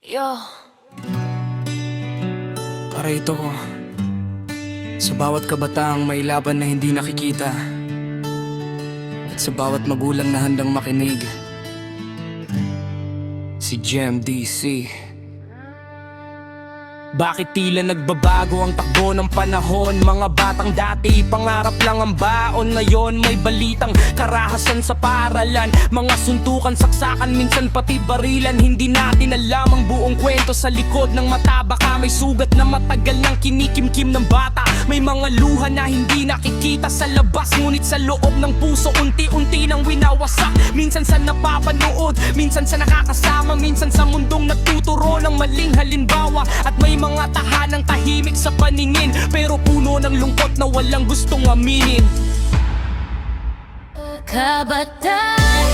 Yo. Para ito ko sa bawat kabataang may laban na hindi nakikita, at sa bawat magulang na handang makinig. Si GMDC. Bakit tila nagbabago ang takbo ng panahon? Mga batang dati, pangarap lang ang baon. Ngayon may balitang karahasan sa paaralan. Mga suntukan, saksakan, minsan pati barilan. Hindi natin alam ang buong kwento sa likod ng mata. Baka may sugat na matagal nang kinikimkim ng bata. May mga luha na hindi nakikita sa labas, ngunit sa loob ng puso unti-unti nang winawasak. Minsan sa napapanood, minsan sa nakakasama, minsan sa mundong nagtuturo ng maling halimbawa. At may mga tahanang tahimik sa paningin, pero puno ng lungkot na walang gustong aminin. Kabataan,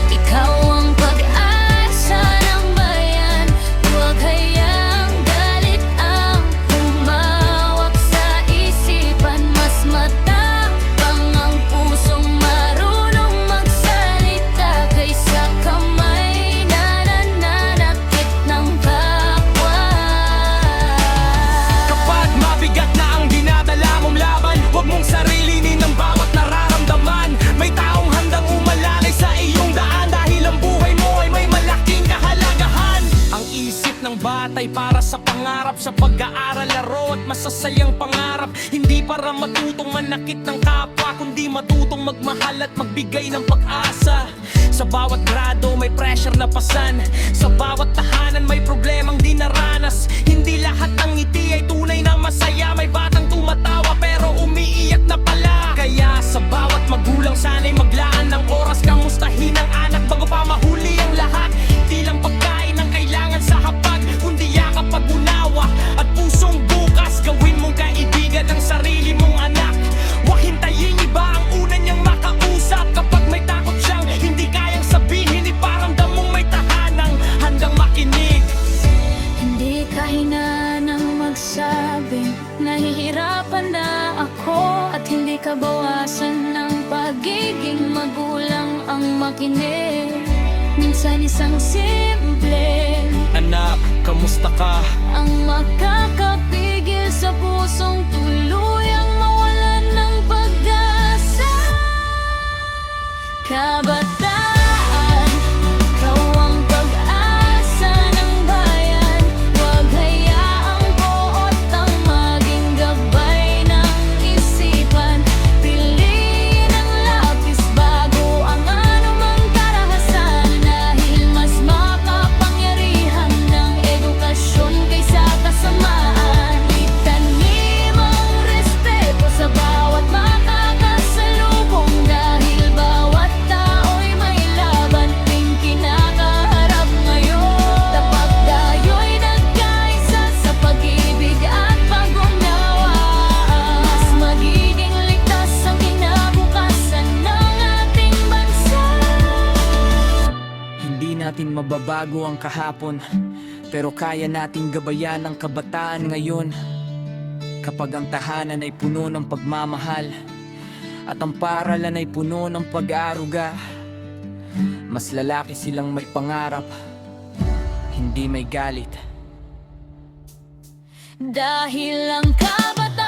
ikaw ang pag-asa ng bayan. Huwag hayaang galit ang humawak sa isipan. Mas matapang ang pusong marunong magsalita kaysa kamay na nananakit ng kapwa. Kapag mabigat na ang dinadala mong laban, huwag mong sarilinin ang bawat nararamdaman. May taong handang umalalay sa iyong daan, dahil ang buhay mo ay may malaking kahalagahan. Ang isip ng batay para sa pangarap, sa pag-aaral, laro at masasayang pangarap. Hindi para matutong manakit ng kapwa, kundi matutong magmahal at magbigay ng pag-asa. Sa bawat grado may pressure na pasan, sa bawat tahanan may problemang dinaranas. Hindi lahat ng ngiti ay tunay na masaya. May batang tumatawa pero umiiyak na pala. Kaya sa bawat magulang sana'y maglaan ng oras, kamustahin ang anak bago pa mahuli ang lahat. Di lang pagkain ang kailangan sa hapag, kundi yakap, pag-unawa at pusong bukas. Gawin mong kaibigan ang sarili mong anak. Huwag hintayin iba ang una niyang makausap. Kapag may takot siyang hindi kayang sabihin, iparamdam mong may tahanang handang makinig. Hindi ka hinanang magsabing nahihirapan na ako, at hindi ka bawasan ng pagiging magulang ang makinig. Minsan isang simple Anak, kamusta ka? ang makakapigil sa pusong tuluyang mawalan ng pag-asa. Kabataan, ikaw ang pag-asa ng bayan. Huwag hayaang buot ang maging gabay ng isipan. Piliin ang lapis bago ang anumang karahasan, dahil mas makapangyarihan ng edukasyon kaysa kasamaan. Itanim ang respeto sa bawat makakasalubong, dahil bawat tao'y may laban ting kinakaharap ngayon. Kapag tayo'y nagkaisa sa pag-ibig at pag-unawa, mas magiging ligtas ang kinabukasan ng ating bansa. Hindi natin mababago ang kahapon, pero kaya nating gabayan ang kabataan ngayon. Kapag ang tahanan ay puno ng pagmamahal at ang paaralan ay puno ng pag-aaruga, mas lalaki silang may pangarap, hindi may galit. Dahil ang kabataan